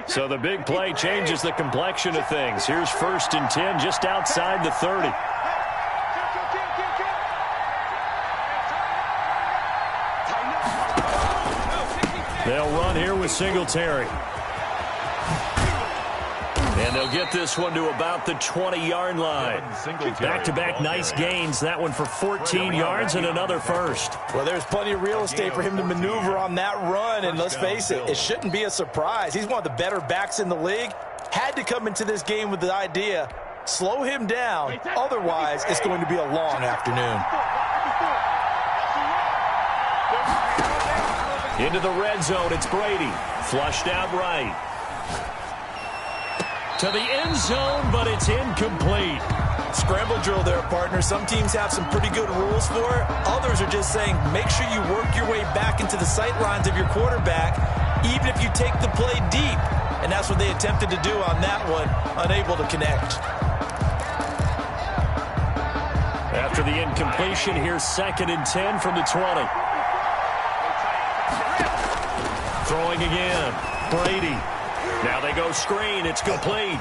So the big play changes the complexion of things. Here's 1st and 10 just outside the 30. They'll run here with Singletary. And they'll get this one to about the 20-yard line. Back-to-back nice gains. That one for 14 yards and another first. Well, there's plenty of real estate for him to maneuver on that run. And let's face it, it shouldn't be a surprise. He's one of the better backs in the league. Had to come into this game with the idea, slow him down. Otherwise, it's going to be a long afternoon. Into the red zone, it's Brady. Flushed out right. To the end zone, but it's incomplete. Scramble drill there, partner. Some teams have some pretty good rules for it. Others are just saying, make sure you work your way back into the sight lines of your quarterback, even if you take the play deep. And that's what they attempted to do on that one, unable to connect. After the incompletion, here's 2nd and 10 from the 20. Throwing again. Brady. Now they go screen. It's complete.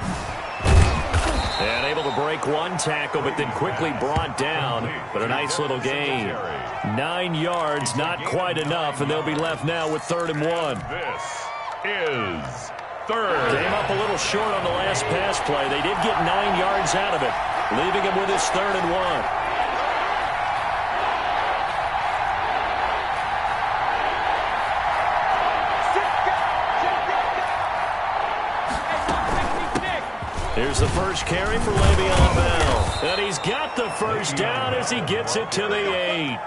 And able to break one tackle, but then quickly brought down. But a nice little gain. 9 yards, not quite enough, and they'll be left now with 3rd and 1. This is 3rd. Came up a little short on the last pass play. They did get 9 yards out of it, leaving him with his 3rd and 1. Here's the first carry for Le'Veon Bell. And he's got the first down as he gets it to the 8.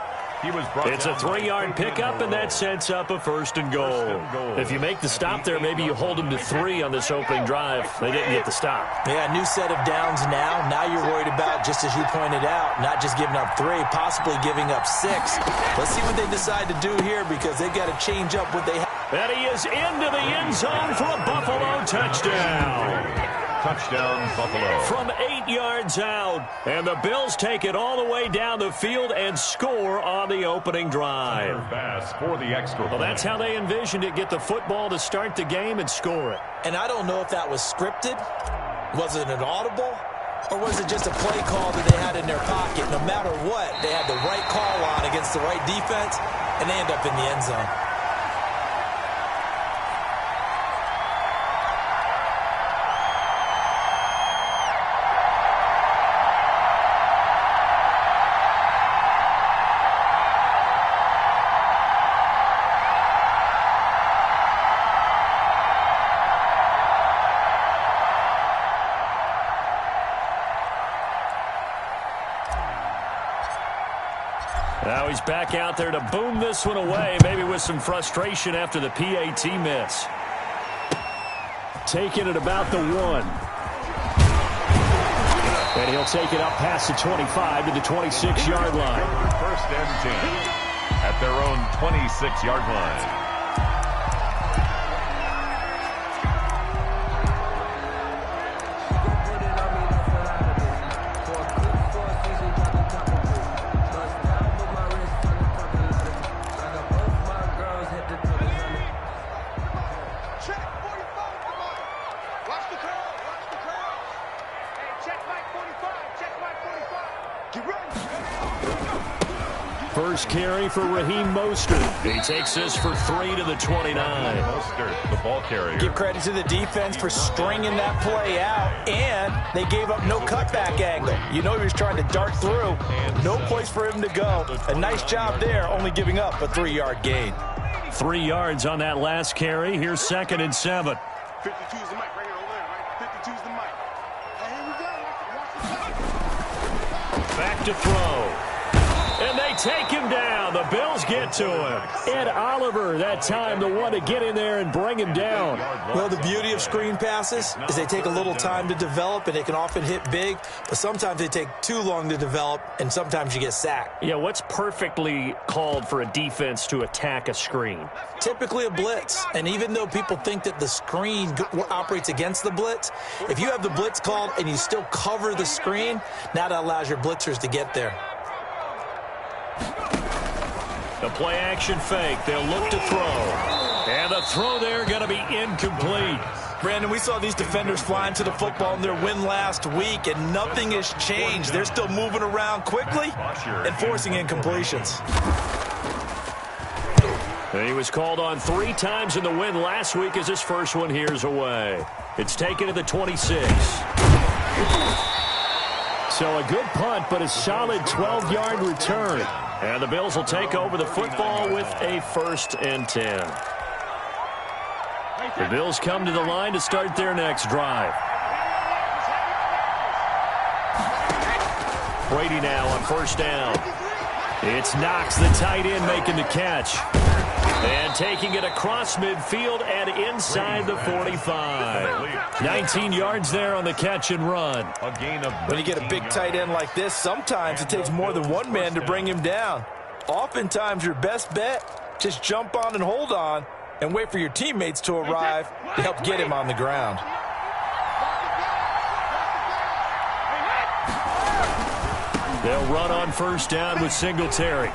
It's a 3-yard pickup, and that sets up a 1st and goal. If you make the stop there, maybe you hold them to 3 on this opening drive. They didn't get the stop. Yeah, new set of downs now. Now you're worried about, just as you pointed out, not just giving up 3, possibly giving up 6. Let's see what they decide to do here, because they've got to change up what they have. And he is into the end zone for a Buffalo touchdown. Touchdown, Buffalo. From 8 yards out. And the Bills take it all the way down the field and score on the opening drive. Pass for the extra. Well, that's how they envisioned it. Get the football to start the game and score it. And I don't know if that was scripted. Was it an audible? Or was it just a play call that they had in their pocket? No matter what, they had the right call on against the right defense, and they end up in the end zone. Now he's back out there to boom this one away, maybe with some frustration after the PAT miss. Taking it about the 1. And he'll take it up past the 25 to the 26-yard line. 1st and 10 at their own 26-yard line. First carry for Raheem Mostert. He takes this for 3 to the 29. Mostert, the ball carrier. Give credit to the defense for stringing that play out, and they gave up no cutback angle. You know he was trying to dart through. No place for him to go. A nice job there, only giving up a 3-yard gain. 3 yards on that last carry. Here's 2nd and 7. 52's the mic right here over there, right? 52's the mic. Hey, here we go. Watch the Back to throw. And they take him down. The Bills get to him. Ed Oliver, that time, the one to get in there and bring him down. Well, the beauty of screen passes is they take a little time to develop, and they can often hit big, but sometimes they take too long to develop, and sometimes you get sacked. Yeah, what's perfectly called for a defense to attack a screen? Typically a blitz, and even though people think that the screen operates against the blitz, if you have the blitz called and you still cover the screen, now that allows your blitzers to get there. The play-action fake. They'll look to throw. And the throw there going to be incomplete. Brandon, we saw these defenders flying to the football in their win last week, and nothing has changed. They're still moving around quickly and forcing incompletions. And he was called on 3 times in the win last week as his first one here's away. It's taken to the 26. So a good punt, but a solid 12-yard return. And the Bills will take over the football with a 1st and 10. The Bills come to the line to start their next drive. Brady now on 1st down. It's Knox, the tight end, making the catch. And taking it across midfield and inside the 45. 19 yards there on the catch and run. When you get a big tight end like this, sometimes it takes more than one man to bring him down. Oftentimes, your best bet, just jump on and hold on and wait for your teammates to arrive to help get him on the ground. They'll run on 1st down with Singletary.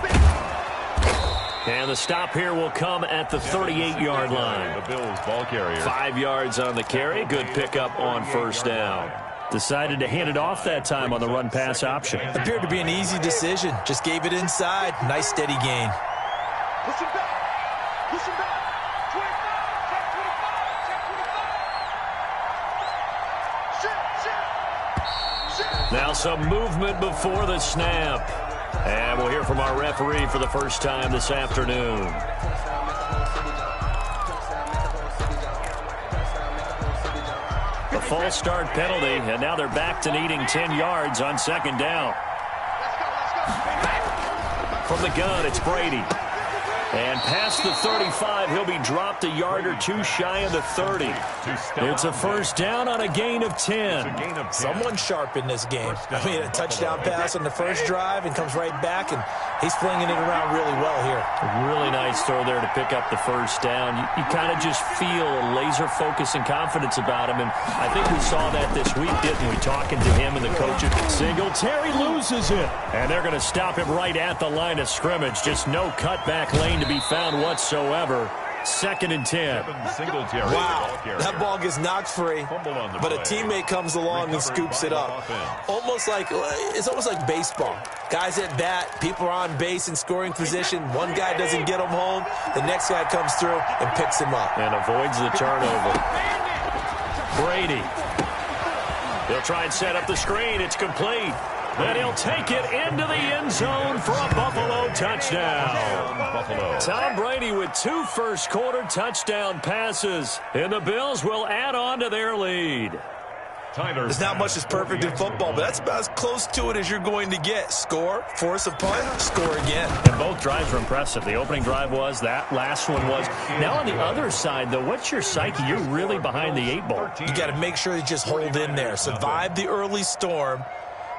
And the stop here will come at the 38-yard line. The Bills ball carrier. 5 yards on the carry. Good pickup on 1st down. Decided to hand it off that time on the run-pass option. Appeared to be an easy decision. Just gave it inside. Nice, steady gain. Push him back. Push him back. 25. Check 25. Now some movement before the snap. And we'll hear from our referee for the first time this afternoon. A false start penalty, and now they're back to needing 10 yards on 2nd down. From the gun, it's Brady. And past the 35, he'll be dropped a yard or 2 shy of the 30. It's a 1st down on a gain of 10. Someone sharp in this game. I mean, a touchdown pass on the first drive and comes right back, and he's flinging it around really well here. A really nice throw there to pick up the 1st down. You kind of just feel a laser focus and confidence about him, and I think we saw that this week, didn't we? Talking to him and the coaches. Singletary loses it, and they're going to stop him right at the line of scrimmage. Just no cutback lane to be found whatsoever. 2nd and 10. Wow, that ball gets knocked free, but a teammate comes along and scoops it up. It's almost like baseball. Guys at bat, people are on base in scoring position. One guy doesn't get him home. The next guy comes through and picks him up. And avoids the turnover. Brady. He'll try and set up the screen. It's complete. And he'll take it into the end zone for a Buffalo touchdown. Tom Brady with 2 first-quarter touchdown passes. And the Bills will add on to their lead. There's not much that's perfect in football, but that's about as close to it as you're going to get. Score, force a punt, score again. And both drives were impressive. The opening drive was, that last one was. Now on the other side, though, what's your psyche? You're really behind the 8 ball. You got to make sure you just hold in there. Survive the early storm.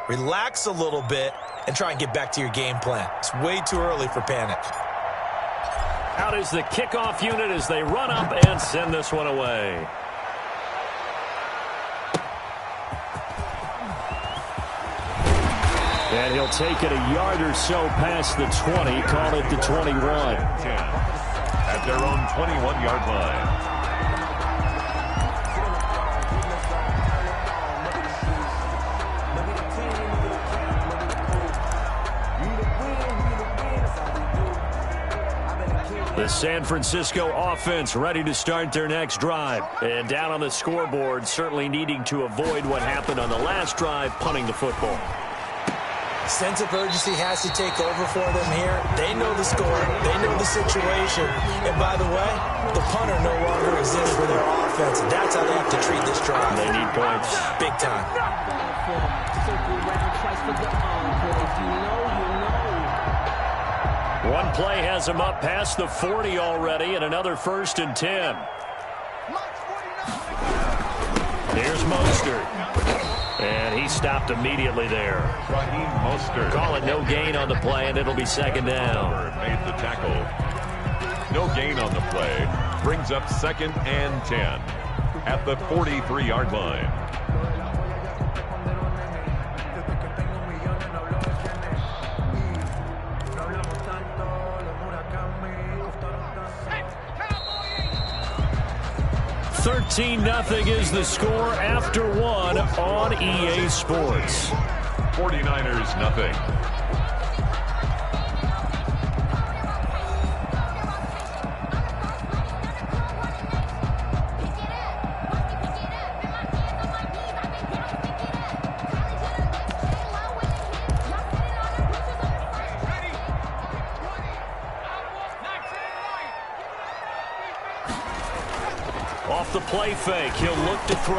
Relax a little bit and try and get back to your game plan. It's way too early for panic. Out is the kickoff unit as they run up and send this one away. And he'll take it a yard or so past the 20, call it the 21. At their own 21-yard line. The San Francisco offense ready to start their next drive. And down on the scoreboard, certainly needing to avoid what happened on the last drive, punting the football. Sense of urgency has to take over for them here. They know the score. They know the situation. And by the way, the punter no longer exists for their offense. And that's how they have to treat this drive. They need points. Big time. One play has him up past the 40 already, and another 1st and 10. Here's Mostert. And he stopped immediately there. Call it no gain on the play, and it'll be 2nd down. Made the tackle. No gain on the play. Brings up 2nd and 10 at the 43-yard line. 13-0 is the score after one on EA Sports. 49ers nothing. Off the play fake, he'll look to throw.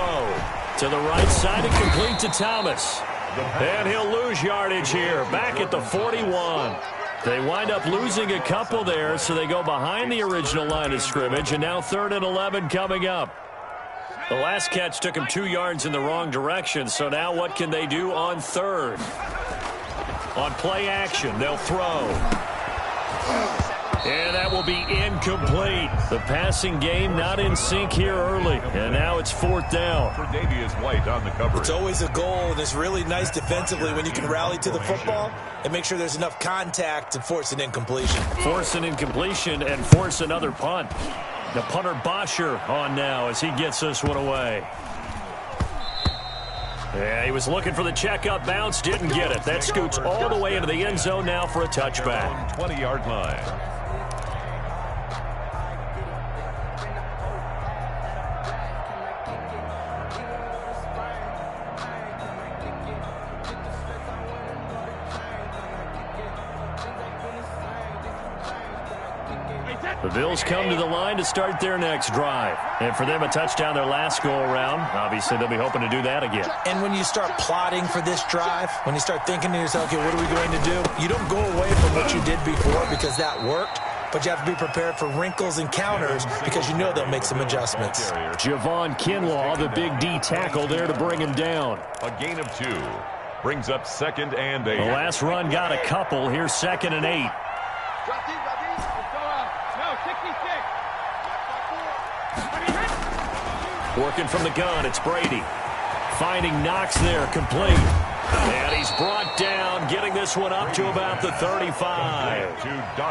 To the right side and complete to Thomas. And he'll lose yardage here, back at the 41. They wind up losing a couple there, so they go behind the original line of scrimmage, and now 3rd and 11 coming up. The last catch took him 2 yards in the wrong direction, so now what can they do on 3rd? On play action, they'll throw. And that will be incomplete. The passing game not in sync here early. And now it's 4th down. For Davius White on the coverage. It's always a goal, and it's really nice defensively when you can rally to the football and make sure there's enough contact to force an incompletion. Force an incompletion and force another punt. The punter Bosher on now as he gets this one away. Yeah, he was looking for the checkup bounce, didn't get it. That scoots all the way into the end zone now for a touchback. 20-yard line. The Bills come to the line to start their next drive. And for them, a touchdown their last go-around. Obviously, they'll be hoping to do that again. And when you start plotting for this drive, when you start thinking to yourself, okay, what are we going to do? You don't go away from what you did before because that worked, but you have to be prepared for wrinkles and counters because you know they'll make some adjustments. Javon Kinlaw, the big D tackle there to bring him down. A gain of 2. Brings up 2nd and 8. The last run got a couple. Here's 2nd and 8. Working from the gun, it's Brady. Finding Knox there, complete. And he's brought down, getting this one up to about the 35.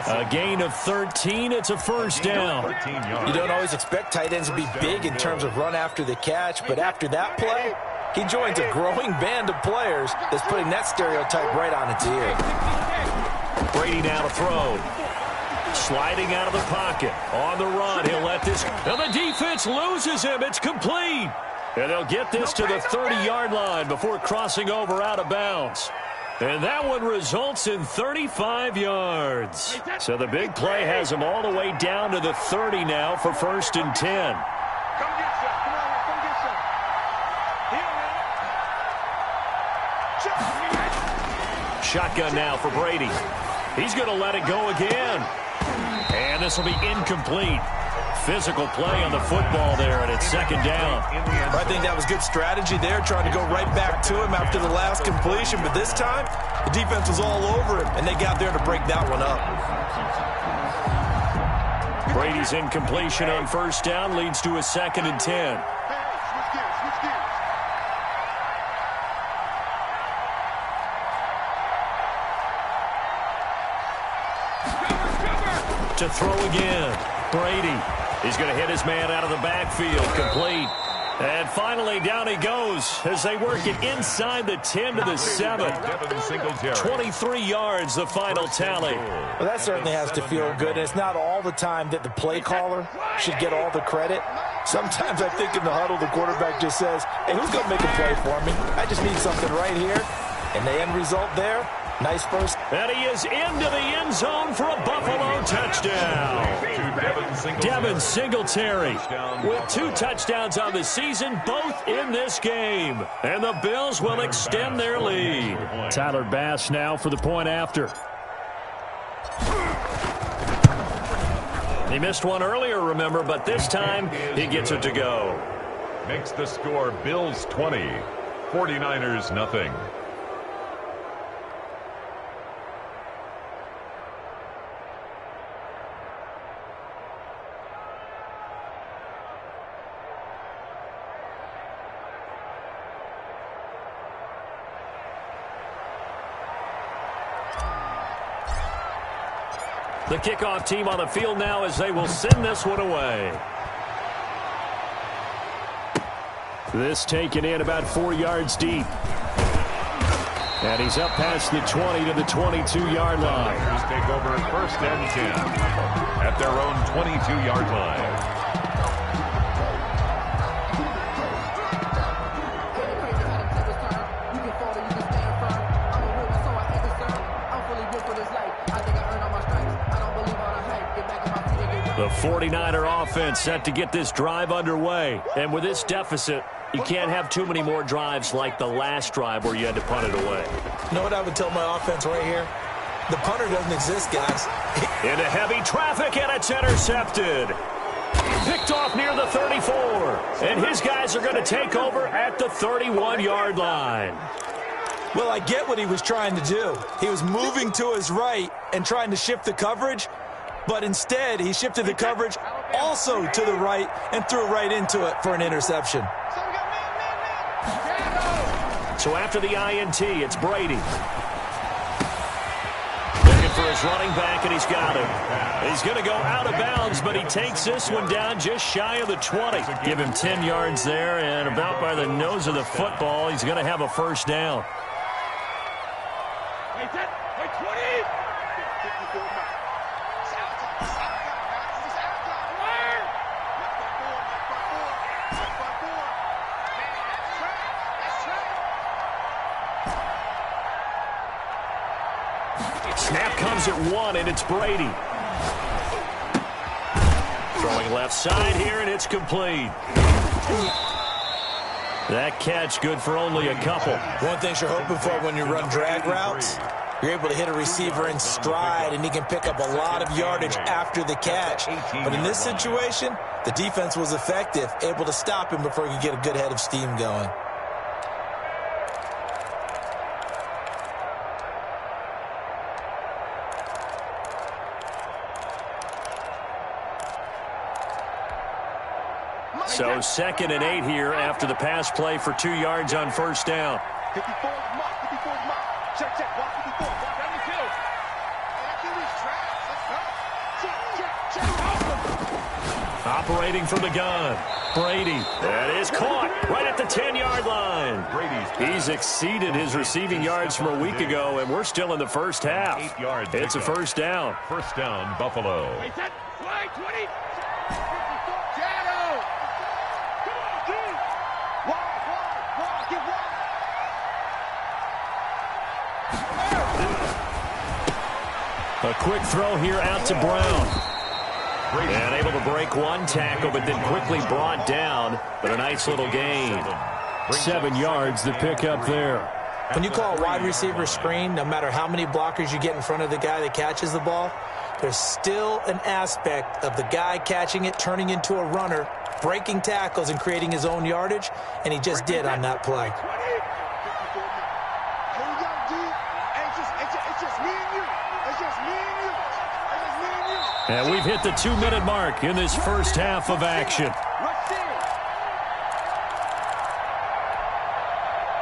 A gain of 13, it's a 1st down. You don't always expect tight ends to be big in terms of run after the catch, but after that play, he joins a growing band of players that's putting that stereotype right on its ear. Brady now to throw. Sliding out of the pocket. On the run, he'll let this... And the defense loses him. It's complete. And they'll get this to the 30-yard line before crossing over out of bounds. And that one results in 35 yards. So the big play has him all the way down to the 30 now for 1st and 10. Shotgun now for Brady. He's going to let it go again. And this will be incomplete. Physical play on the football there, and it's 2nd down. I think that was good strategy there, trying to go right back to him after the last completion. But this time, the defense was all over him, and they got there to break that one up. Brady's incompletion on 1st down leads to a 2nd and 10. To throw again. Brady. He's going to hit his man out of the backfield. Complete. And finally, down he goes as they work it inside the 10 to the 7. 23 yards, the final tally. Well, that certainly has to feel good. And it's not all the time that the play caller should get all the credit. Sometimes I think in the huddle, the quarterback just says, hey, who's going to make a play for me? I just need something right here. And the end result there, nice first. And he is into the end zone for a Buffalo touchdown. Devin Singletary with 2 touchdowns on the season, both in this game. And the Bills will extend their lead. Tyler Bass now for the point after. He missed one earlier, remember, but this time he gets it to go. Makes the score Bills 20, 49ers nothing. The kickoff team on the field now as they will send this one away. This taken in about 4 yards deep. And he's up past the 20 to the 22-yard line. Tigers take over 1st and 10 at their own 22-yard line. The 49er offense set to get this drive underway. And with this deficit, you can't have too many more drives like the last drive where you had to punt it away. You know what I would tell my offense right here? The punter doesn't exist, guys. Into heavy traffic, and it's intercepted. Picked off near the 34. And his guys are going to take over at the 31-yard line. Well, I get what he was trying to do. He was moving to his right and trying to shift the coverage. But instead, he shifted the coverage also to the right and threw right into it for an interception. So after the INT, it's Brady. Looking for his running back, and he's got him. He's going to go out of bounds, but he takes this one down just shy of the 20. Give him 10 yards there, and about by the nose of the football, he's going to have a first down. Snap comes at 1, and it's Brady. Throwing left side here, and it's complete. That catch good for only a couple. One thing you're hoping for when you run drag routes, you're able to hit a receiver in stride, and he can pick up a lot of yardage after the catch. But in this situation, the defense was effective, able to stop him before he could get a good head of steam going. So 2nd and 8 here after the pass play for 2 yards on first down. 54 mark, 54 mark. Check, check, walk 54, walk down the field. Check. Operating from the gun. Brady. That is caught right at the 10-yard line. He's exceeded his receiving yards from a week ago, and we're still in the first half. 8 yards. It's a first down. First down, Buffalo. Flag 20. A quick throw here out to Brown. And able to break one tackle, but then quickly brought down. But a nice little gain. 7 yards the pick up there. When you call a wide receiver screen, no matter how many blockers you get in front of the guy that catches the ball, there's still an aspect of the guy catching it, turning into a runner, breaking tackles and creating his own yardage, and he just did on that play. And we've hit the 2-minute mark in this first half of action.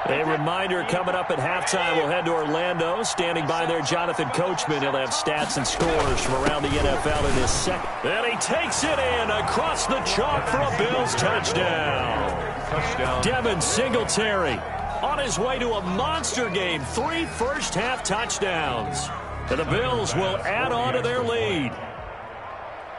A reminder coming up at halftime, we'll head to Orlando. Standing by there, Jonathan Coachman. He'll have stats and scores from around the NFL in his second. And he takes it in across the chalk for a Bills touchdown. Devin Singletary on his way to a monster game. 3 first-half touchdowns. And the Bills will add on to their lead.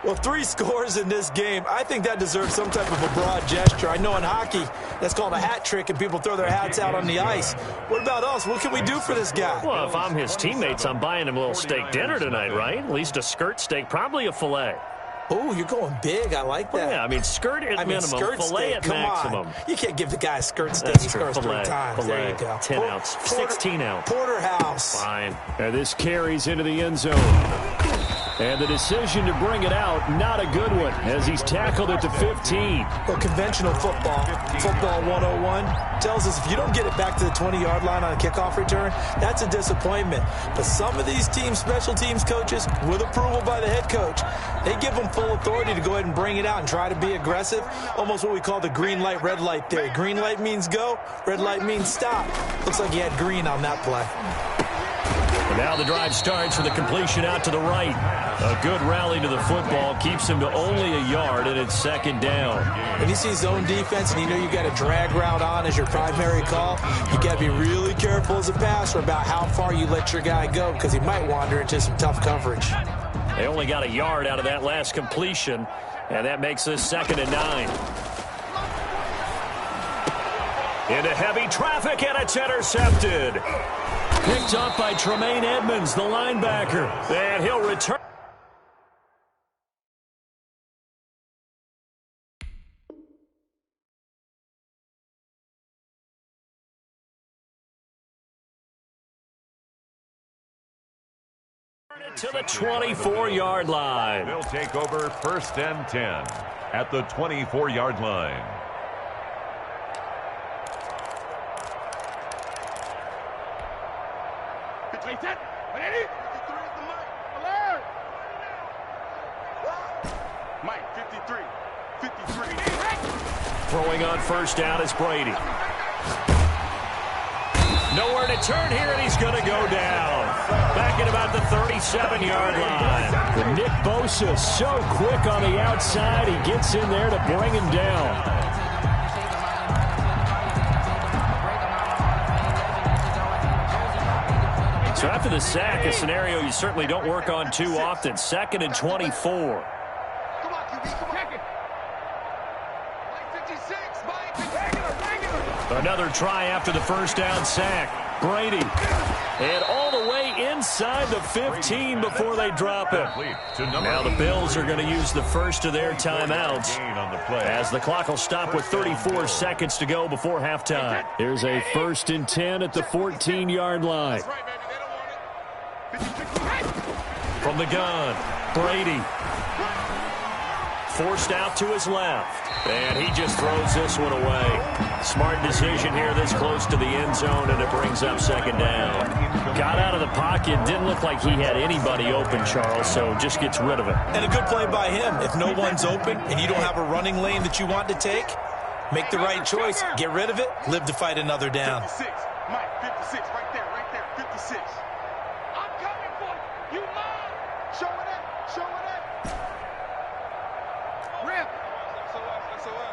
Well, 3 scores in this game, I think that deserves some type of a broad gesture. I know in hockey, that's called a hat trick, and people throw their hats out on the ice. What about us? What can we do for this guy? Well, if I'm his teammates, I'm buying him a little steak dinner tonight, right? At least a skirt steak, probably a filet. Oh, you're going big. I like that. Well, yeah, I mean, skirt at minimum, skirt filet steak, at come maximum. On. You can't give the guy a skirt steak. That's He true. scores 3 times. Filet, there you go. 10 ounce, 16 ounce. Porterhouse. Fine. And this carries into the end zone. And the decision to bring it out, not a good one, as he's tackled at the 15. Well, conventional football 101, tells us if you don't get it back to the 20-yard line on a kickoff return, that's a disappointment. But some of these special teams coaches, with approval by the head coach, they give them full authority to go ahead and bring it out and try to be aggressive, almost what we call the green light, red light theory. Green light means go, red light means stop. Looks like he had green on that play. And Now the drive starts with a completion out to the right. A good rally to the football keeps him to only a yard, and it's second down. When you see zone defense and you know you got a drag route on as your primary call, you got to be really careful as a passer about how far you let your guy go because he might wander into some tough coverage. They only got a yard out of that last completion, and that makes this 2nd and 9. Into heavy traffic, and it's intercepted. Picked up by Tremaine Edmonds, the linebacker. And he'll return. To the 24-yard line. They'll take over 1st and 10 at the 24-yard line. Mike, 53. 53. Throwing on 1st down is Brady. Nowhere to turn here, and he's going to go down. Back at about the 37-yard line. And Nick Bosa so quick on the outside, he gets in there to bring him down. So after the sack, a scenario you certainly don't work on too often. 2nd and 24. Another try after the 1st down sack. Brady. And all the way inside the 15 before they drop it. Now the Bills are going to use the first of their timeouts as the clock will stop with 34 seconds to go before halftime. Here's a 1st and 10 at the 14-yard line. From the gun, Brady. Forced out to his left. And he just throws this one away. Smart decision here this close to the end zone, and it brings up 2nd down. Got out of the pocket. Didn't look like he had anybody open, Charles, so just gets rid of it. And a good play by him. If no one's open and you don't have a running lane that you want to take, make the right choice. Get rid of it. Live to fight another down. 56. Mike, 56. Right there. 56. I'm coming for you. You mine. Show it up. Show it up. Rip. SOS.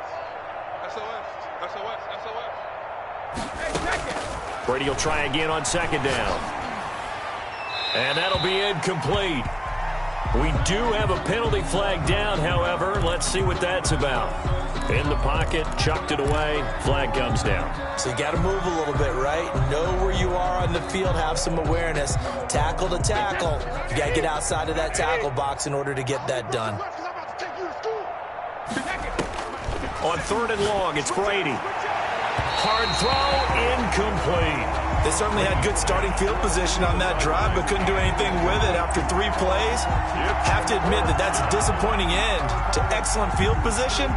Hey, second. Brady will try again on 2nd down. And that'll be incomplete. We do have a penalty flag down, however. Let's see what that's about. In the pocket, chucked it away, flag comes down. So you got to move a little bit, right? Know where you are on the field, have some awareness. Tackle to tackle. You got to get outside of that tackle box in order to get that done. On 3rd and long, it's Brady. Hard throw, incomplete. They certainly had good starting field position on that drive, but couldn't do anything with it after 3 plays. Have to admit that that's a disappointing end to excellent field position.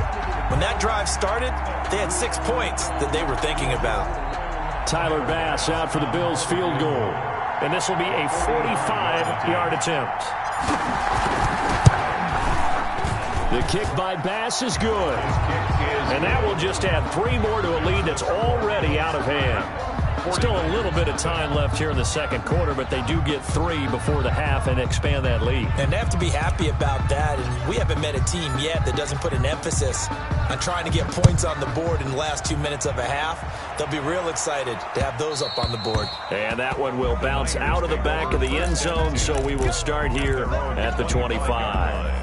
When that drive started, they had 6 points that they were thinking about. Tyler Bass out for the Bills field goal. And this will be a 45-yard attempt. The kick by Bass is good. And that will just add 3 more to a lead that's already out of hand. Still a little bit of time left here in the 2nd quarter, but they do get 3 before the half and expand that lead. And they have to be happy about that. And we haven't met a team yet that doesn't put an emphasis on trying to get points on the board in the last 2 minutes of a half. They'll be real excited to have those up on the board. And that one will bounce out of the back of the end zone, so we will start here at the 25.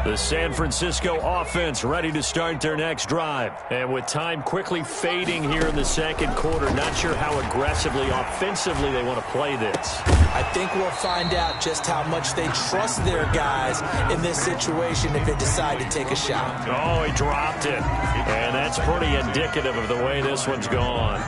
The San Francisco offense ready to start their next drive. And with time quickly fading here in the 2nd quarter, not sure how aggressively, offensively they want to play this. I think we'll find out just how much they trust their guys in this situation if they decide to take a shot. Oh, he dropped it. And that's pretty indicative of the way this one's gone.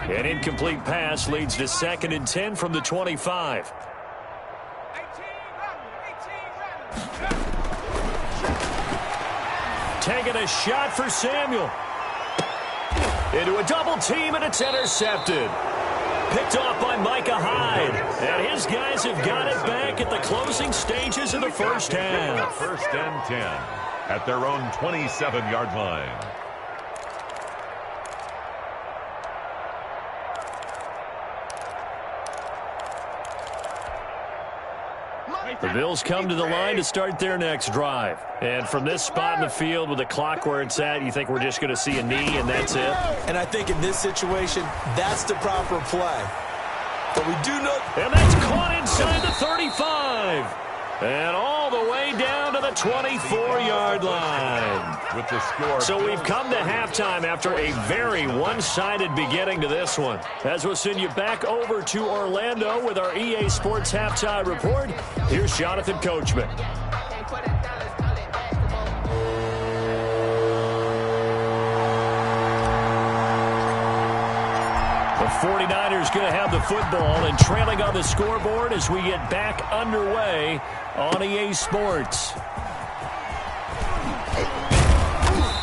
An incomplete pass leads to 2nd and 10 from the 25. Taking a shot for Samuel. Into a double team, and it's intercepted. Picked off by Micah Hyde. And his guys have got it back at the closing stages of the first half. First and 10 at their own 27-yard line. The Bills come to the line to start their next drive. And from this spot in the field with the clock where it's at, you think we're just going to see a knee and that's it? And I think in this situation, that's the proper play. But we do know... And that's caught inside the 35. And all the way down to the 24-yard line. With the score. So we've come to halftime after a very one-sided beginning to this one. As we'll send you back over to Orlando with our EA Sports Halftime Report, here's Jonathan Coachman. The 49ers going to have the football and trailing on the scoreboard as we get back underway on EA Sports.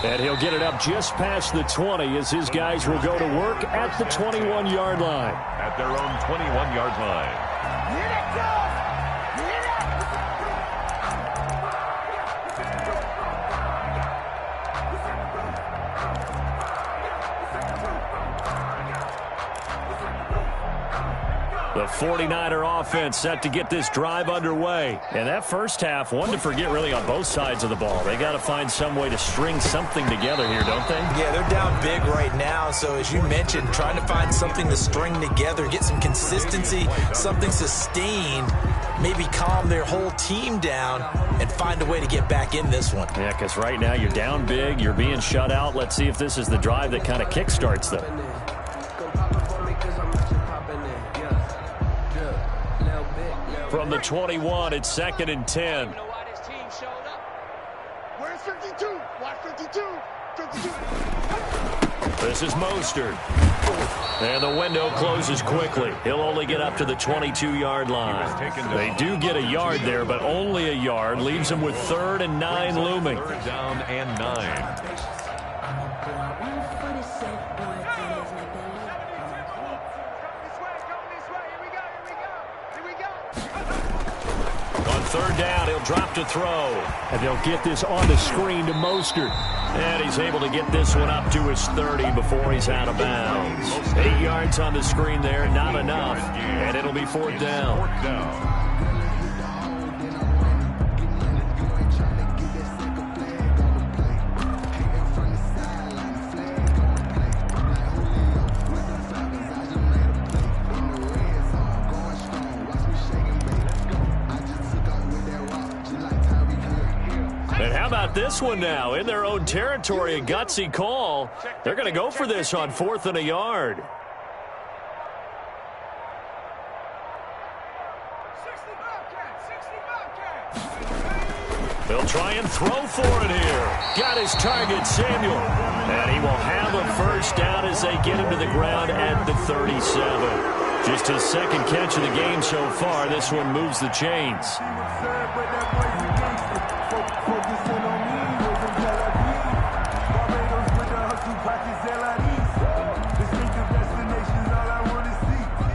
And he'll get it up just past the 20 as his guys will go to work at the 21-yard line. At their own 21-yard line. The 49er offense set to get this drive underway. And that first half, one to forget really on both sides of the ball. They got to find some way to string something together here, don't they? Yeah, they're down big right now. So as you mentioned, trying to find something to string together, get some consistency, something sustained, maybe calm their whole team down and find a way to get back in this one. Yeah, because right now you're down big, you're being shut out. Let's see if this is the drive that kind of kickstarts them. From the 21, it's 2nd and 10. Where's 52? Watch 52. 52. This is Mostert. And the window closes quickly. He'll only get up to the 22-yard line. They do get a yard there, but only a yard. Leaves them with 3rd and 9 looming. 3rd down and 9. On 3rd down, he'll drop to throw. And they'll get this on the screen to Mostert. And he's able to get this one up to his 30 before he's out of bounds. 8 yards on the screen there, not enough. And it'll be 4th down. And how about this one now? In their own territory, a gutsy call. They're going to go for this on 4th and a yard. They'll try and throw for it here. Got his target, Samuel. And he will have a first down as they get him to the ground at the 37. Just his 2nd catch of the game so far. This one moves the chains.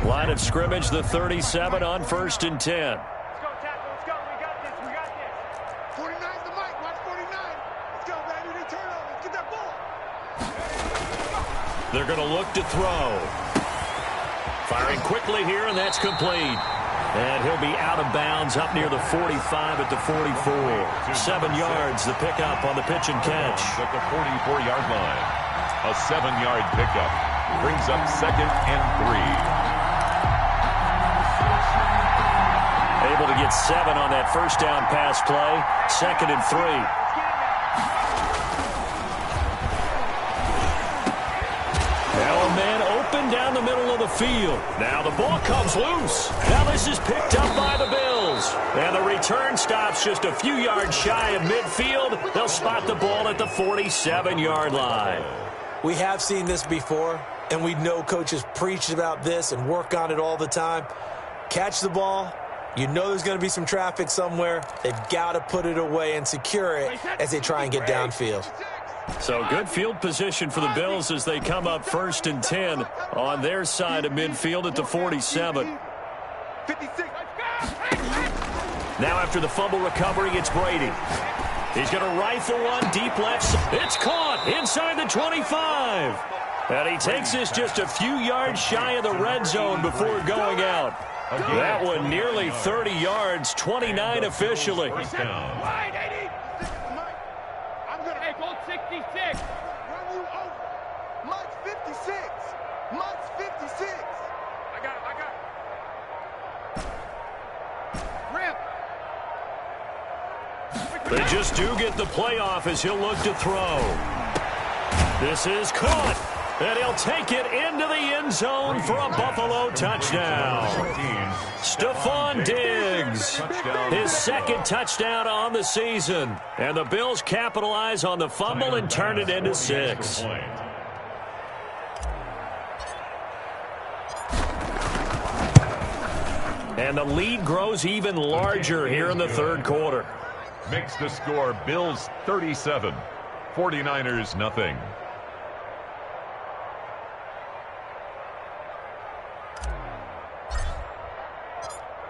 Line of scrimmage, the 37 on 1st and 10. Let's go, tackle. Let's go. We got this. We got this. 49's the mic. Watch 49. Let's go, baby. They turn over. Let's get that ball. They're going to look to throw. Firing quickly here, and that's complete. And he'll be out of bounds up near the 45 at the 44. 7 yards, the pickup on the pitch and catch. At the 44-yard line. A 7-yard pickup. Brings up 2nd and 3. Able to get 7 on that first down pass play. 2nd and 3. Now a man open down the middle of the field. Now the ball comes loose. Now this is picked up by the Bills. And the return stops just a few yards shy of midfield. They'll spot the ball at the 47-yard line. We have seen this before, and we know coaches preach about this and work on it all the time. Catch the ball. You know there's going to be some traffic somewhere. They've got to put it away and secure it as they try and get downfield. So good field position for the Bills as they come up 1st and 10 on their side of midfield at the 47. 56. Now after the fumble recovery, it's Brady. He's going to rifle one deep left. It's caught inside the 25. And he takes this just a few yards shy of the red zone before going out. That one nearly 30 yards, 29 officially. I'm gonna make all 66. Run you over. Mike's 56. Mike's 56. I got it. Rip. They just do get the playoff as he'll look to throw. This is caught. And he'll take it into the end zone for a Buffalo touchdown. Stephon Diggs, his second touchdown on the season. And the Bills capitalize on the fumble and turn it into 6. And the lead grows even larger here in the third quarter. Makes the score Bills 37, 49ers nothing.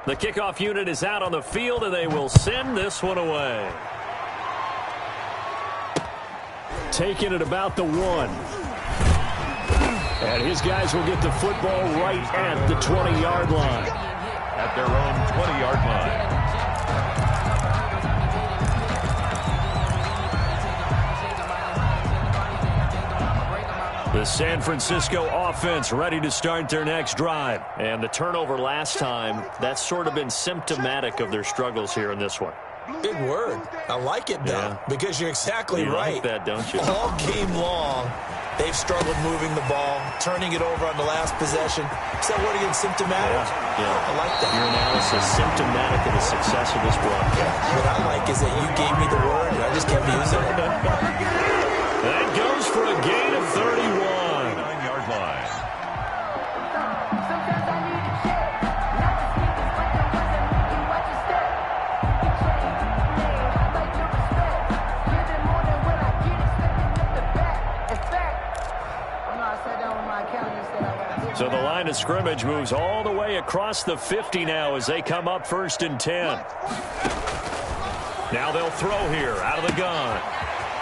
The kickoff unit is out on the field, and they will send this one away. Taking it about the 1. And his guys will get the football right at the 20-yard line. At their own 20-yard line. The San Francisco offense ready to start their next drive. And the turnover last time, that's sort of been symptomatic of their struggles here in this one. Big word. I like it, though, because you're exactly right. You like that, don't you? All game long, they've struggled moving the ball, turning it over on the last possession. Is that word again, symptomatic? Yeah. I like that. Your analysis, symptomatic of the success of this broadcast. What I like is that you gave me the word, and I just kept using it. That goes for a gain of 31. 9-yard line. So the line of scrimmage moves all the way across the 50 now as they come up 1st and 10. Now they'll throw here out of the gun.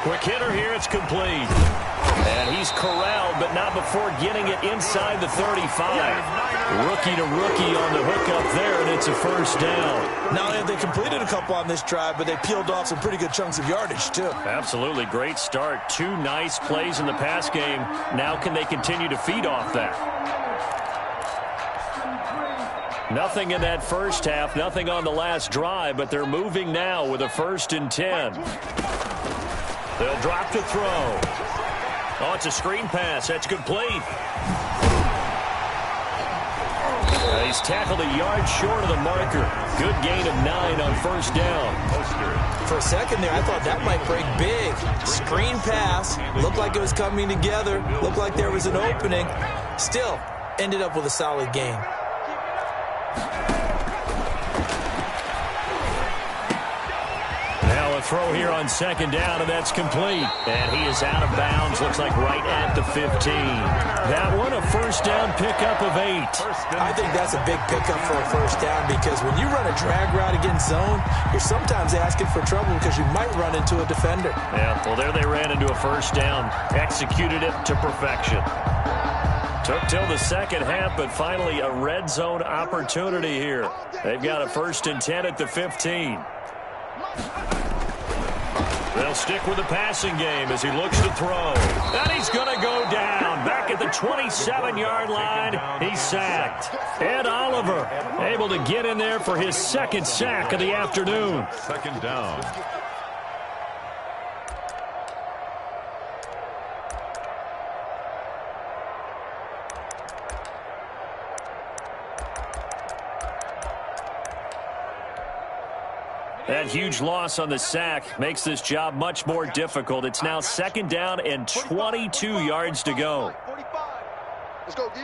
Quick hitter here, it's complete. And he's corralled, but not before getting it inside the 35. Rookie to rookie on the hookup there, and it's a first down. Not only have they completed a couple on this drive, but they peeled off some pretty good chunks of yardage, too. Absolutely great start. 2 nice plays in the pass game. Now can they continue to feed off that? Nothing in that first half, nothing on the last drive, but they're moving now with a 1st and 10. They'll drop to throw. Oh, it's a screen pass. That's complete. He's tackled a yard short of the marker. Good gain of 9 on 1st down. For a second there, I thought that might break big. Screen pass. Looked like it was coming together. Looked like there was an opening. Still, ended up with a solid gain. Now a throw here on 2nd down, and that's complete. And he is out of bounds, looks like right at the 15. That one, a 1st down pickup of 8. I think that's a big pickup for a 1st down because when you run a drag route against zone, you're sometimes asking for trouble because you might run into a defender. Yeah, well, there they ran into a 1st down. Executed it to perfection. Took till the second half, but finally a red zone opportunity here. They've got a 1st and 10 at the 15. They'll stick with the passing game as he looks to throw. And he's going to go down. Back at the 27-yard line, he's sacked. Ed Oliver able to get in there for his 2nd sack of the afternoon. 2nd down. That huge loss on the sack makes this job much more difficult. It's now 2nd down and 22 yards to go. 45. Let's go, D.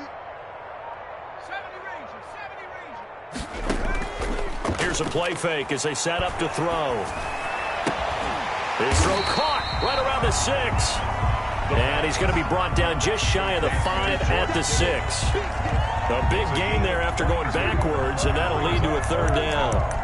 70 range. Here's a play fake as they set up to throw. His throw caught right around the the 6. And he's going to be brought down just shy of the 5 at the 6. A big gain there after going backwards, and that'll lead to a 3rd down.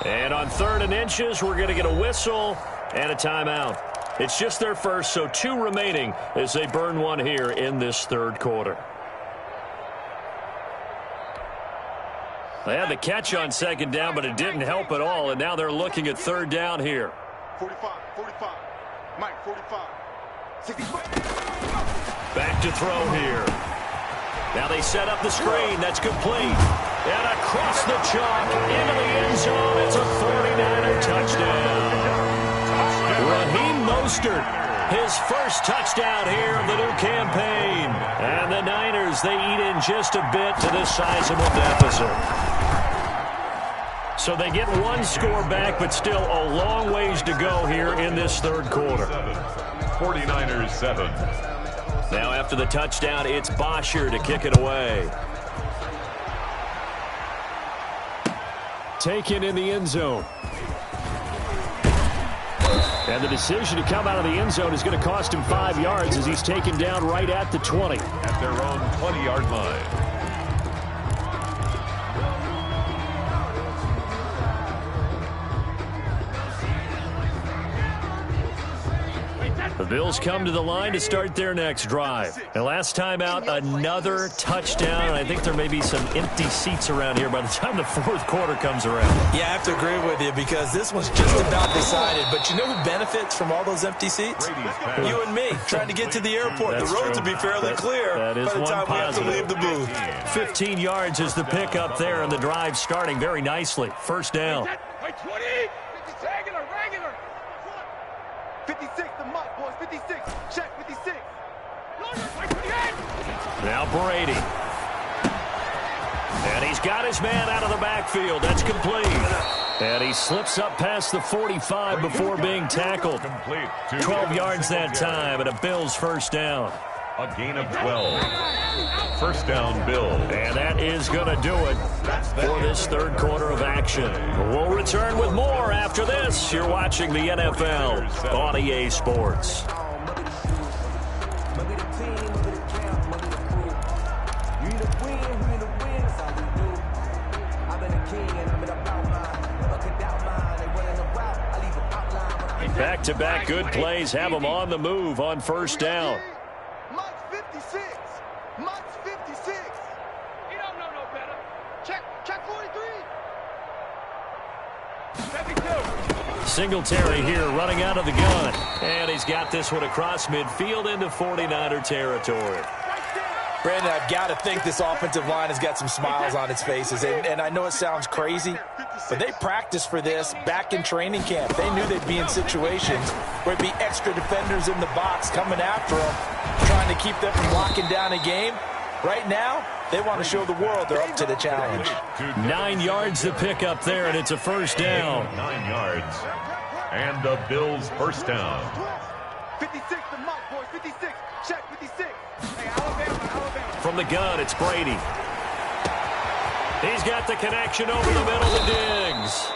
And on 3rd and inches, we're going to get a whistle and a timeout. It's just their first, so 2 remaining as they burn one here in this 3rd quarter. They had the catch on 2nd down, but it didn't help at all, and now they're looking at 3rd down here. 45, Mike, 45. 65. Back to throw here. Now they set up the screen. That's complete. And across the chalk into the end zone. It's a 49er touchdown. Raheem Mostert, his first touchdown here of the new campaign. And the Niners, they eat in just a bit to this sizable deficit. So they get 1 score back, but still a long ways to go here in this 3rd quarter. 49ers 7. Now after the touchdown, it's Bosher to kick it away. Taken in the end zone. And the decision to come out of the end zone is going to cost him 5 yards as he's taken down right at the 20. At their own 20-yard line. The Bills come to the line to start their next drive. And last time out, another touchdown. I think there may be some empty seats around here by the time the 4th quarter comes around. Yeah, I have to agree with you because this one's just about decided. But you know who benefits from all those empty seats? You and me, trying to get to the airport. The roads will be fairly clear by the time we have to leave the booth. 15 yards is the pickup there, and the drive starting very nicely. 1st down. 56, the muck, boys. 56. Check, 56. Now Brady. And he's got his man out of the backfield. That's complete. And he slips up past the 45 before being tackled. 12 yards that time, and a Bills 1st down. A gain of 12. 1st down, Bills. And that is going to do it for this 3rd quarter of action. We'll return with more after this. You're watching the NFL on EA Sports. Back-to-back good plays have them on the move on 1st down. Mike's 56. Mike's 56. You don't know no better. Check 43. 72. Singletary here running out of the gun. And he's got this one across midfield into 49er territory. Brandon, I've got to think this offensive line has got some smiles on its faces. And I know it sounds crazy, but they practiced for this back in training camp. They knew they'd be in situations where it'd be extra defenders in the box coming after them, trying to keep them from locking down a game. Right now, they want to show the world they're up to the challenge. 9 yards to pick up there, and it's a 1st down. 9 yards. And the Bills' 1st down. 56, the muck, boys. 56. Check, 56. Hey, Alabama. From the gun, it's Brady. He's got the connection over the middle to Diggs.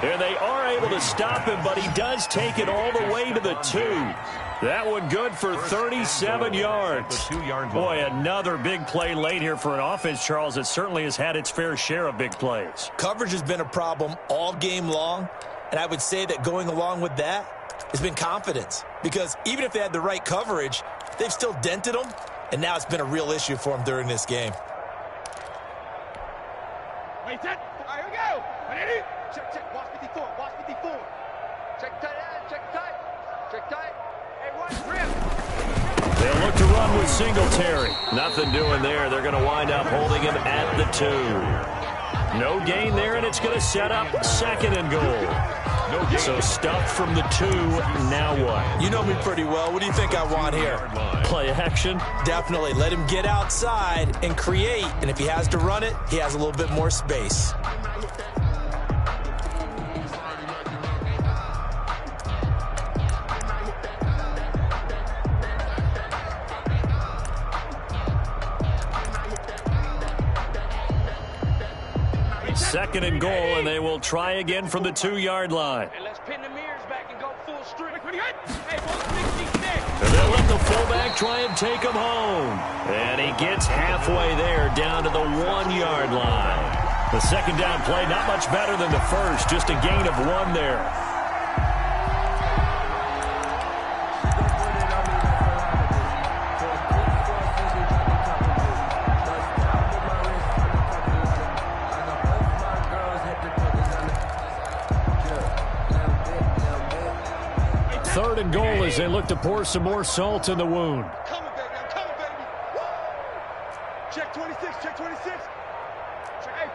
And they are able to stop him, but he does take it all the way to the 2. That one good for 37 yards. Boy, another big play late here for an offense, Charles, that certainly has had its fair share of big plays. Coverage has been a problem all game long, and I would say that going along with that has been confidence. Because even if they had the right coverage, they've still dented them, and now it's been a real issue for them during this game. Wait, set. All right, here we go. Ready? Check. Watch 54. Watch 54. Check tight end. Check tight. Check tight. Hey, one grip. They'll look to run with Singletary. Nothing doing there. They're going to wind up holding him at the 2. No gain there, and it's going to set up 2nd and goal. No gain. So stuffed from the 2, now what? You know me pretty well. What do you think I want here? Play action? Definitely. Let him get outside and create. And if he has to run it, he has a little bit more space. Second and goal, and they will try again from the 2-yard line. And let's pin the mirrors back and go full strip. Hey, 166. And they'll let the fullback try and take him home. And he gets halfway there, down to the 1-yard line. The second down play, not much better than the first, just a gain of 1 there. Third and goal as they look to pour some more salt in the wound. Coming, baby. I'm coming, baby. Woo! Check 26. Check 26.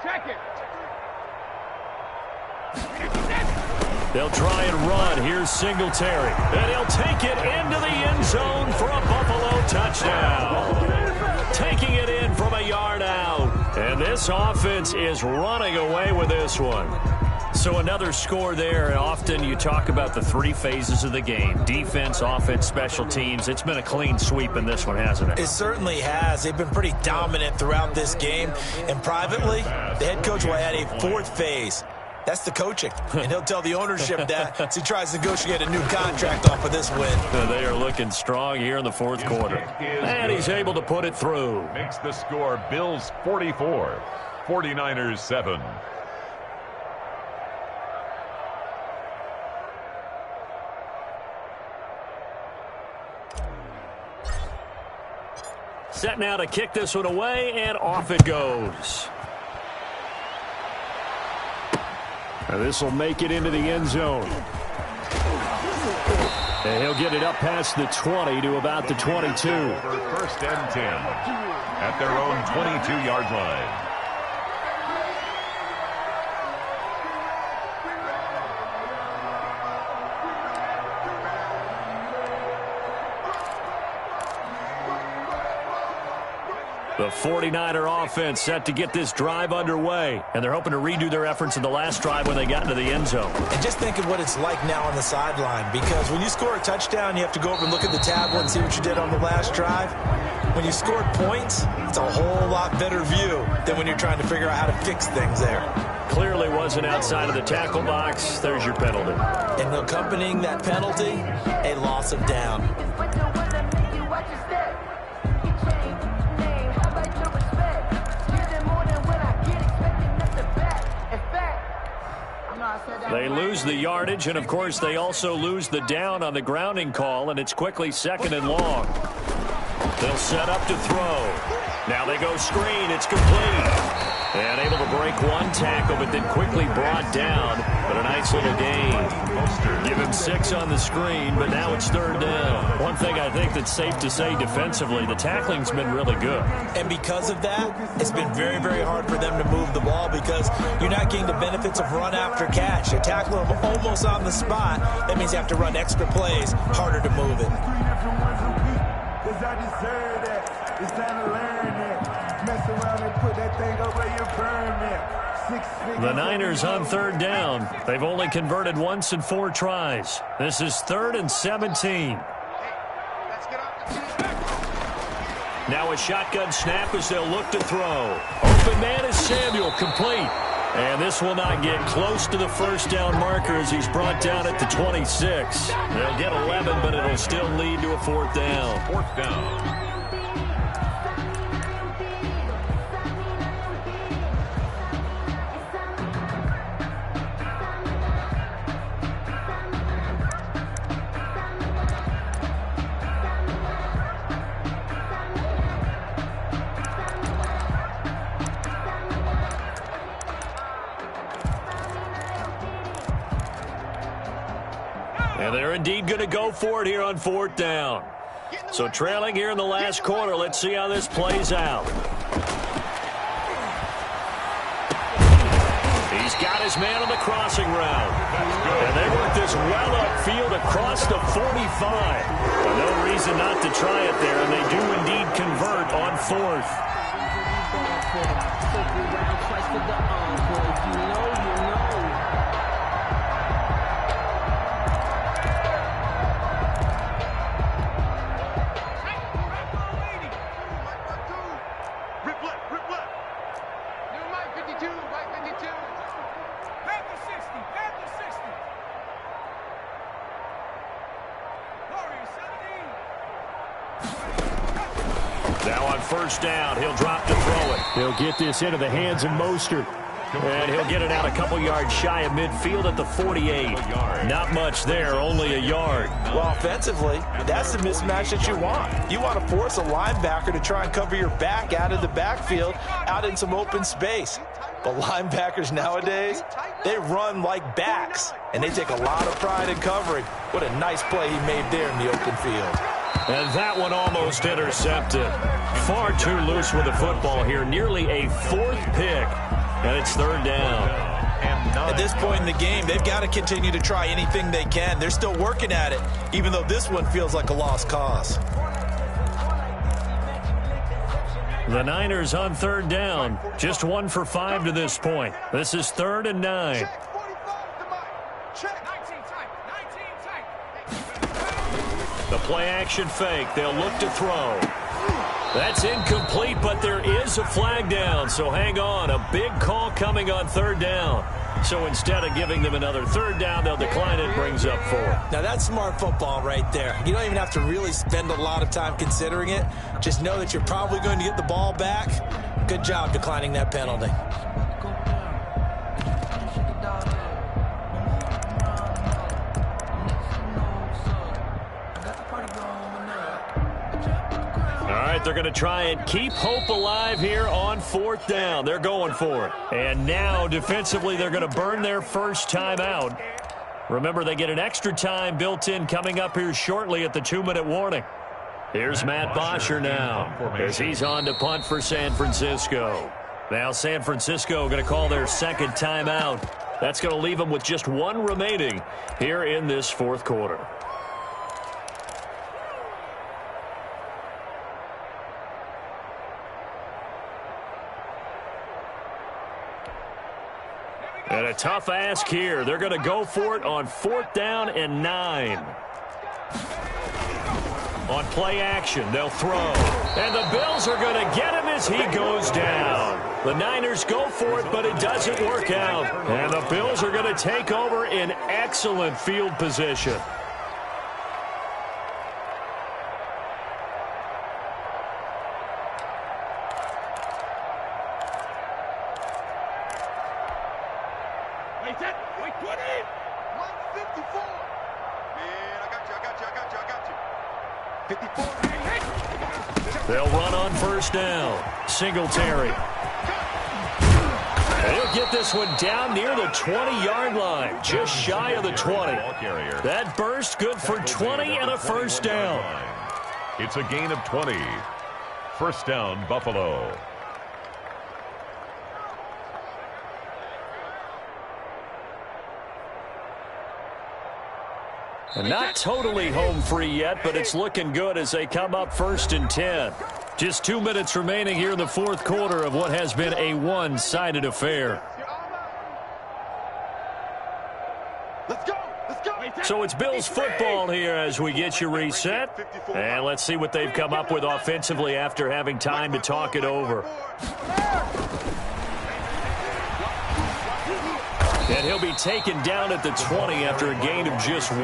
Check it. They'll try and run. Here's Singletary. And he'll take it into the end zone for a Buffalo touchdown. Taking it in from a yard out. And this offense is running away with this one. So another score there. Often you talk about the 3 phases of the game. Defense, offense, special teams. It's been a clean sweep in this one, hasn't it? It certainly has. They've been pretty dominant throughout this game. And privately, the head coach will add a 4th phase. That's the coaching. And he'll tell the ownership that as he tries to negotiate a new contract off of this win. They are looking strong here in the 4th quarter. And he's able to put it through. Makes the score Bills 44, 49ers 7. Set now to kick this one away, and off it goes. Now this will make it into the end zone. And he'll get it up past the 20 to about the 22. For first and 10 at their own 22-yard line. The 49er offense set to get this drive underway, and they're hoping to redo their efforts in the last drive when they got into the end zone. And just think of what it's like now on the sideline, because when you score a touchdown, you have to go over and look at the tablet and see what you did on the last drive. When you scored points, it's a whole lot better view than when you're trying to figure out how to fix things there. Clearly wasn't outside of the tackle box. There's your penalty. And accompanying that penalty, a loss of down. They lose the yardage, and, of course, they also lose the down on the grounding call, and it's quickly 2nd and long. They'll set up to throw. Now they go screen. It's complete. And able to break 1 tackle, but then quickly brought down. But a nice little gain. Give him 6 on the screen, but now it's 3rd down. One thing I think that's safe to say defensively, the tackling's been really good. And because of that, it's been very, very hard for them to move the ball because you're not getting the benefits of run after catch. You tackle them almost on the spot. That means you have to run extra plays, harder to move it. It's time to learn that. Mess around and put that thing over your burn there. The Niners on 3rd down. They've only converted once in 4 tries. This is 3rd and 17. Now a shotgun snap as they'll look to throw. Open man is Samuel, complete. And this will not get close to the 1st down marker as he's brought down at the 26. They'll get 11, but it'll still lead to a 4th down. 4th down. And they're indeed going to go for it here on 4th down. So trailing here in the last quarter, let's see how this plays out. He's got his man on the crossing route. And they work this well upfield across the 45. But no reason not to try it there, and they do indeed convert on fourth. Now on first down, he'll drop to throw it. He'll get this into the hands of Mostert. And he'll get it out a couple yards shy of midfield at the 48. Not much there, only a yard. Well, offensively, that's the mismatch that you want. You want to force a linebacker to try and cover your back out of the backfield, out in some open space. But linebackers nowadays, they run like backs, and they take a lot of pride in covering. What a nice play he made there in the open field. And that one almost intercepted. Far too loose with the football here. Nearly a fourth pick. And it's third down. At this point in the game, they've got to continue to try anything they can. They're still working at it, even though this one feels like a lost cause. The Niners on third down. Just 1 for 5 to this point. This is 3rd and 9. The play action fake. They'll look to throw. That's incomplete, but there is a flag down, so hang on. A big call coming on third down. So instead of giving them another third down, they'll decline it, brings up 4. Now that's smart football right there. You don't even have to really spend a lot of time considering it. Just know that you're probably going to get the ball back. Good job declining that penalty. They're going to try and keep hope alive here on 4th down. They're going for it. And now, defensively, they're going to burn their first time out. Remember, they get an extra time built in coming up here shortly at the 2-minute warning. Here's Matt Bosher now as he's on to punt for San Francisco. Now San Francisco going to call their second timeout. That's going to leave them with just 1 remaining here in this 4th quarter. And a tough ask here. They're going to go for it on 4th down and 9. On play action, they'll throw. And the Bills are going to get him as he goes down. The Niners go for it, but it doesn't work out. And the Bills are going to take over in excellent field position. They'll run on first down. Singletary. They'll get this one down near the 20-yard line, just shy of the 20. That burst good for 20 and a first down. It's a gain of 20. First down, Buffalo. Not totally home free yet, but it's looking good as they come up 1st and 10. Just 2 minutes remaining here in the 4th quarter of what has been a one-sided affair. So it's Bills football here as we get you reset. And let's see what they've come up with offensively after having time to talk it over. And he'll be taken down at the 20 after a gain of just 1.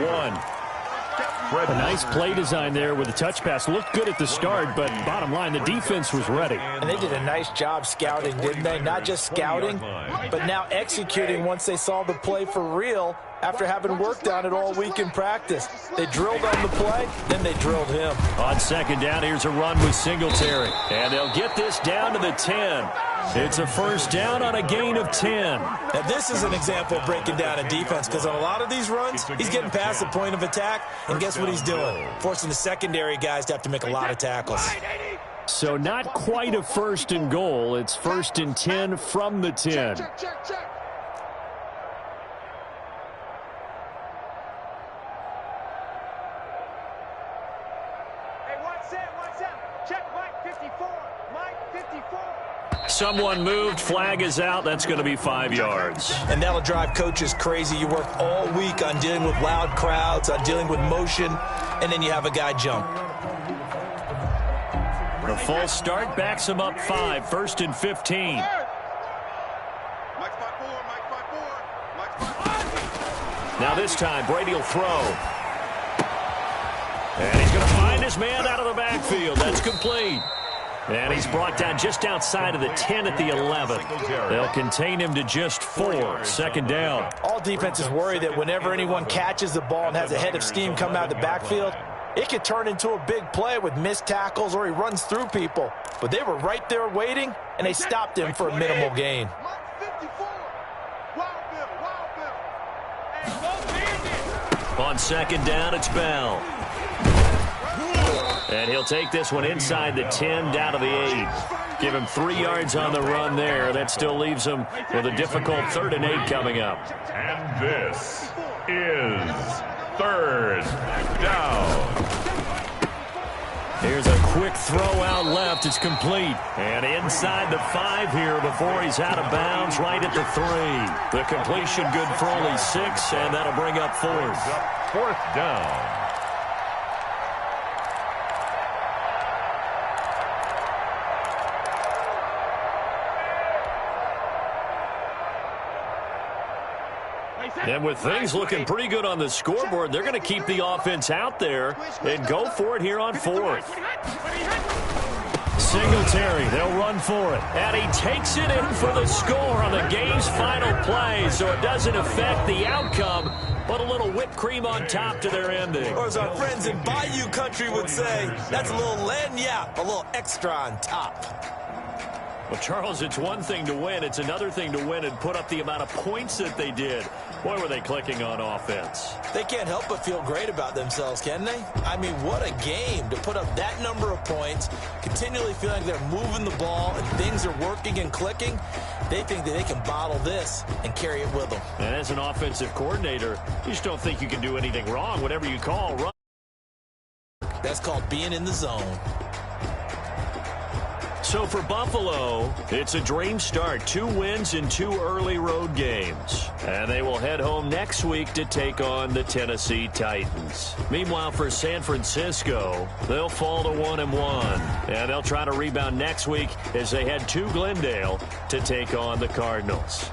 A nice play design there with a touch pass. Looked good at the start, but bottom line, the defense was ready. And they did a nice job scouting, didn't they? Not just scouting, but now executing once they saw the play for real after having worked on it all week in practice. They drilled on the play, then they drilled him. On second down, here's a run with Singletary. And they'll get this down to the 10. It's a first down on a gain of 10. Now, this is an example of breaking down a defense because on a lot of these runs, he's getting past the point of attack, and guess what he's doing? Forcing the secondary guys to have to make a lot of tackles. So not quite a 1st and goal. It's 1st and 10 from the 10. Someone moved. Flag is out. That's going to be 5 yards. And that'll drive coaches crazy. You work all week on dealing with loud crowds, on dealing with motion, and then you have a guy jump. The false start backs him up 5. 1st and 15. Now this time, Brady will throw. And he's going to find his man out of the backfield. That's complete. And he's brought down just outside of the 10 at the 11. They'll contain him to just 4. 2nd down. All defenses worry that whenever anyone catches the ball and has a head of steam come out of the backfield, it could turn into a big play with missed tackles or he runs through people. But they were right there waiting, and they stopped him for a minimal gain. On 2nd down, it's Bell. And he'll take this one inside the 10 down to the 8. Give him 3 yards on the run there. That still leaves him with a difficult 3rd and 8 coming up. And this is 3rd down. Here's a quick throw out left. It's complete. And inside the 5 here before he's out of bounds, right at the 3. The completion good for only 6, and that'll bring up 4th. 4th down. And with things looking pretty good on the scoreboard, they're going to keep the offense out there and go for it here on 4th. Singletary, they'll run for it. And he takes it in for the score on the game's final play, so it doesn't affect the outcome, but a little whipped cream on top to their ending. Or as our friends in Bayou Country would say, that's a little lagniappe, a little extra on top. Well, Charles, it's one thing to win. It's another thing to win and put up the amount of points that they did. Boy, were they clicking on offense. They can't help but feel great about themselves, can they? I mean, what a game to put up that number of points, continually feeling like they're moving the ball and things are working and clicking. They think that they can bottle this and carry it with them. And as an offensive coordinator, you just don't think you can do anything wrong. Whatever you call, run. That's called being in the zone. So for Buffalo, it's a dream start. 2 wins in 2 early road games. And they will head home next week to take on the Tennessee Titans. Meanwhile, for San Francisco, they'll fall to 1-1. And they'll try to rebound next week as they head to Glendale to take on the Cardinals.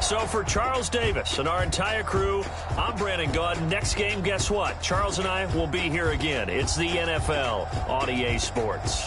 So for Charles Davis and our entire crew, I'm Brandon Gaudin. Next game, guess what? Charles and I will be here again. It's the NFL on EA Sports.